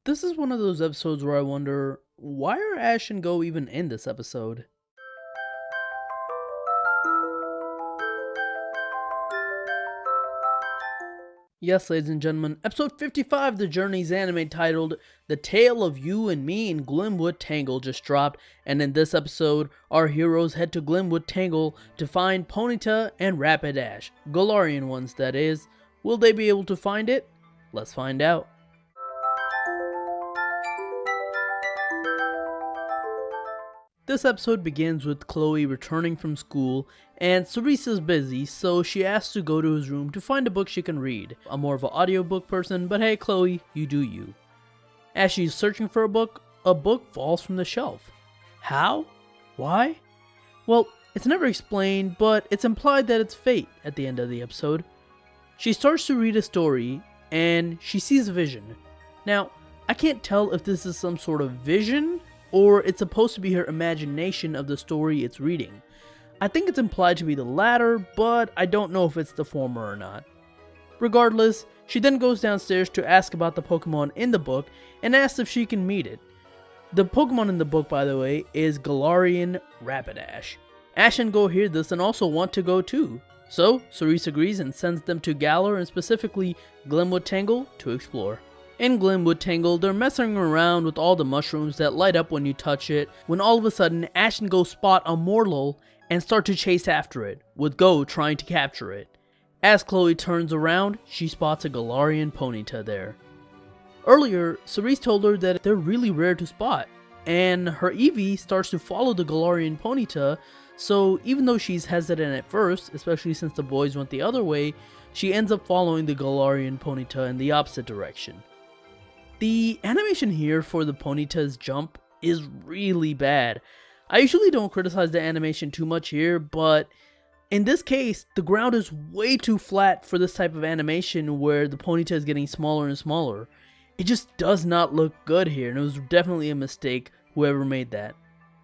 This is one of those episodes where I wonder, why are Ash and Goh even in this episode? Yes, ladies and gentlemen, episode 55 of the Journey's anime titled The Tale of You and Me in Glimwood Tangle just dropped, and in this episode, our heroes head to Glimwood Tangle to find Ponyta and Rapidash, Galarian ones that is. Will they be able to find it? Let's find out. This episode begins with Chloe returning from school, and Cerise is busy, so she asks to go to his room to find a book she can read. I'm more of an audiobook person, but hey Chloe, you do you. As she's searching for a book falls from the shelf. How? Why? Well, it's never explained, but it's implied that it's fate at the end of the episode. She starts to read a story, and she sees a vision. Now, I can't tell if this is some sort of vision, or it's supposed to be her imagination of the story it's reading. I think it's implied to be the latter, but I don't know if it's the former or not. Regardless, she then goes downstairs to ask about the Pokemon in the book and asks if she can meet it. The Pokemon in the book, by the way, is Galarian Rapidash. Ash and Goh hear this and also want to go too. So, Cerise agrees and sends them to Galar and specifically Glimwood Tangle to explore. In Glimwood Tangle, they're messing around with all the mushrooms that light up when you touch it, when all of a sudden Ash and Goh spot a Morlul and start to chase after it, with Goh trying to capture it. As Chloe turns around, she spots a Galarian Ponyta there. Earlier, Cerise told her that they're really rare to spot, and her Eevee starts to follow the Galarian Ponyta, so even though she's hesitant at first, especially since the boys went the other way, she ends up following the Galarian Ponyta in the opposite direction. The animation here for the Ponyta's jump is really bad. I usually don't criticize the animation too much here, but in this case, the ground is way too flat for this type of animation where the Ponyta is getting smaller and smaller. It just does not look good here, and it was definitely a mistake, whoever made that.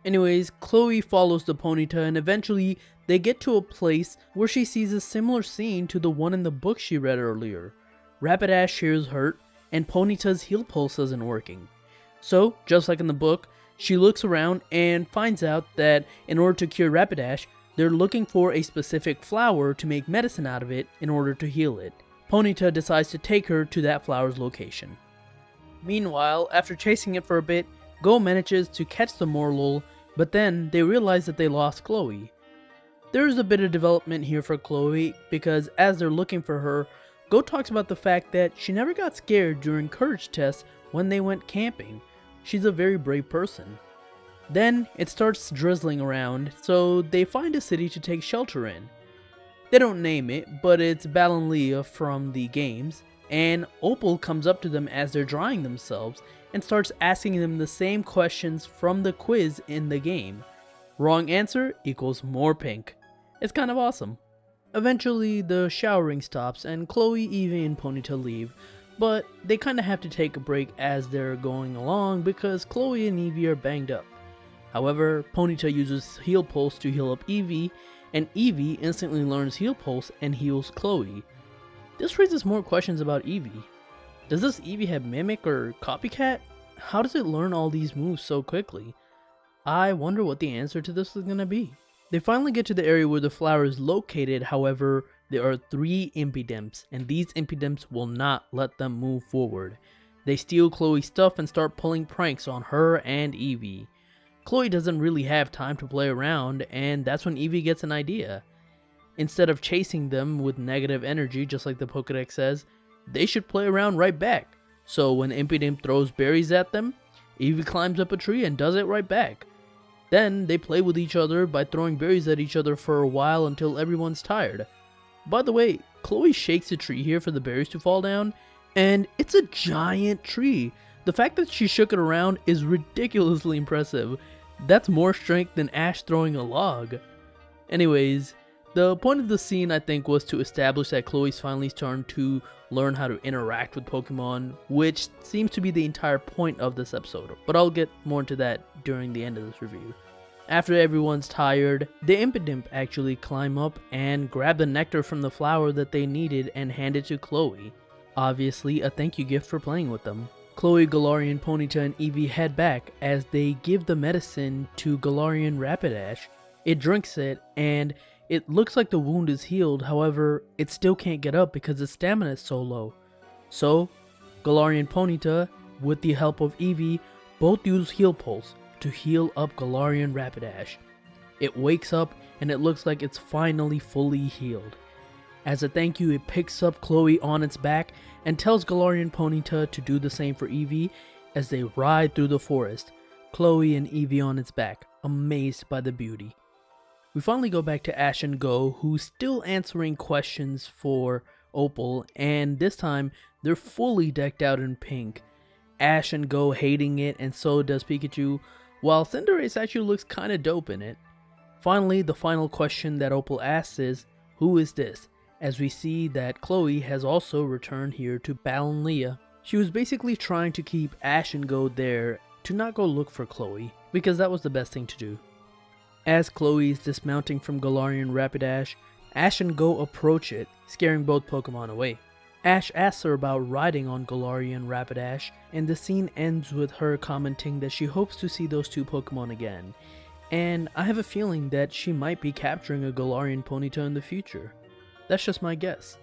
Anyways, Chloe follows the Ponyta and eventually they get to a place where she sees a similar scene to the one in the book she read earlier. Rapidash hears hurt, and Ponyta's heal pulse isn't working. So, just like in the book, she looks around and finds out that in order to cure Rapidash, they're looking for a specific flower to make medicine out of it in order to heal it. Ponyta decides to take her to that flower's location. Meanwhile, after chasing it for a bit, Goh manages to catch the Morlul, but then they realize that they lost Chloe. There's a bit of development here for Chloe, because as they're looking for her, Goh talks about the fact that she never got scared during courage tests when they went camping. She's a very brave person. Then it starts drizzling around, so they find a city to take shelter in. They don't name it, but it's Balanlia from the games, and Opal comes up to them as they're drying themselves and starts asking them the same questions from the quiz in the game. Wrong answer equals more pink. It's kind of awesome. Eventually, the showering stops and Chloe, Eevee, and Ponyta leave, but they kinda have to take a break as they're going along because Chloe and Eevee are banged up. However, Ponyta uses Heal Pulse to heal up Eevee, and Eevee instantly learns Heal Pulse and heals Chloe. This raises more questions about Eevee. Does this Eevee have Mimic or Copycat? How does it learn all these moves so quickly? I wonder what the answer to this is gonna be. They finally get to the area where the flower is located, however, there are 3 Impidimps, and these Impidimps will not let them move forward. They steal Chloe's stuff and start pulling pranks on her and Eevee. Chloe doesn't really have time to play around, and that's when Eevee gets an idea. Instead of chasing them with negative energy, just like the Pokédex says, they should play around right back. So when Impidimp throws berries at them, Eevee climbs up a tree and does it right back. Then they play with each other by throwing berries at each other for a while until everyone's tired. By the way, Chloe shakes the tree here for the berries to fall down, and it's a giant tree. The fact that she shook it around is ridiculously impressive. That's more strength than Ash throwing a log. Anyways, the point of the scene I think was to establish that Chloe's finally starting to learn how to interact with Pokemon, which seems to be the entire point of this episode, but I'll get more into that during the end of this review. After everyone's tired, the Impidimp actually climb up and grab the nectar from the flower that they needed and hand it to Chloe. Obviously a thank you gift for playing with them. Chloe, Galarian Ponyta, and Eevee head back as they give the medicine to Galarian Rapidash. It drinks it, and it looks like the wound is healed, however, it still can't get up because its stamina is so low. So, Galarian Ponyta, with the help of Eevee, both use Heal Pulse to heal up Galarian Rapidash. It wakes up, and it looks like it's finally fully healed. As a thank you, it picks up Chloe on its back and tells Galarian Ponyta to do the same for Eevee as they ride through the forest, Chloe and Eevee on its back, amazed by the beauty. We finally go back to Ash and Goh, who's still answering questions for Opal, and this time they're fully decked out in pink. Ash and Goh hating it, and so does Pikachu, while Cinderace actually looks kinda dope in it. Finally, the final question that Opal asks is, who is this? As we see that Chloe has also returned here to Balanlia. She was basically trying to keep Ash and Goh there to not go look for Chloe, because that was the best thing to do. As Chloe is dismounting from Galarian Rapidash, Ash and Goh approach it, scaring both Pokemon away. Ash asks her about riding on Galarian Rapidash, and the scene ends with her commenting that she hopes to see those two Pokemon again, and I have a feeling that she might be capturing a Galarian Ponyta in the future. That's just my guess.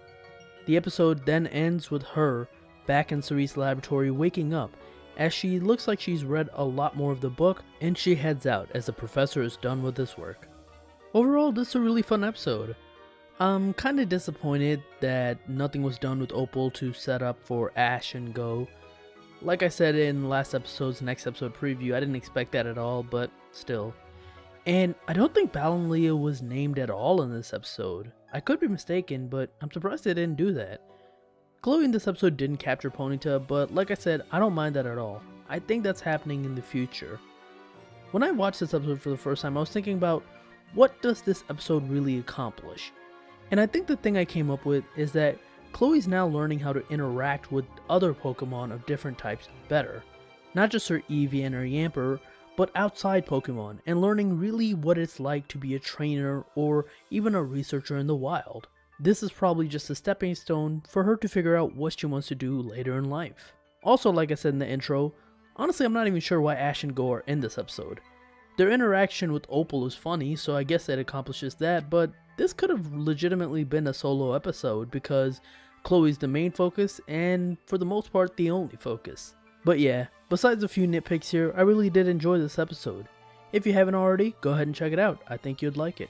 The episode then ends with her back in Cerise's laboratory waking up, as she looks like she's read a lot more of the book, and she heads out as the professor is done with this work. Overall, this is a really fun episode. I'm kinda disappointed that nothing was done with Opal to set up for Ash and Goh. Like I said in last episode's next episode preview, I didn't expect that at all, but still. And I don't think Balanlia was named at all in this episode. I could be mistaken, but I'm surprised they didn't do that. Chloe in this episode didn't capture Ponyta, but like I said, I don't mind that at all. I think that's happening in the future. When I watched this episode for the first time, I was thinking about, what does this episode really accomplish? And I think the thing I came up with is that Chloe's now learning how to interact with other Pokemon of different types better. Not just her Eevee and her Yamper, but outside Pokemon, and learning really what it's like to be a trainer or even a researcher in the wild. This is probably just a stepping stone for her to figure out what she wants to do later in life. Also, like I said in the intro, honestly I'm not even sure why Ash and Goh are in this episode. Their interaction with Opal is funny, so I guess it accomplishes that, but this could have legitimately been a solo episode because Chloe's the main focus and for the most part the only focus. But yeah, besides a few nitpicks here, I really did enjoy this episode. If you haven't already, go ahead and check it out. I think you'd like it.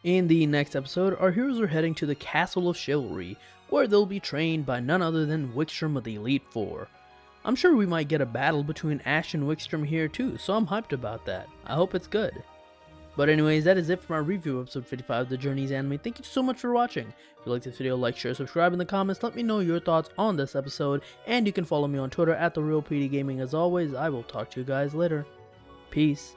In the next episode, our heroes are heading to the Castle of Chivalry, where they'll be trained by none other than Wickstrom of the Elite Four. I'm sure we might get a battle between Ash and Wickstrom here too, so I'm hyped about that. I hope it's good. But anyways, that is it for my review of episode 55 of The Journey's Anime. Thank you so much for watching. If you liked this video, like, share, subscribe in the comments. Let me know your thoughts on this episode, and you can follow me on Twitter at TheRealPDGaming. As always, I will talk to you guys later. Peace.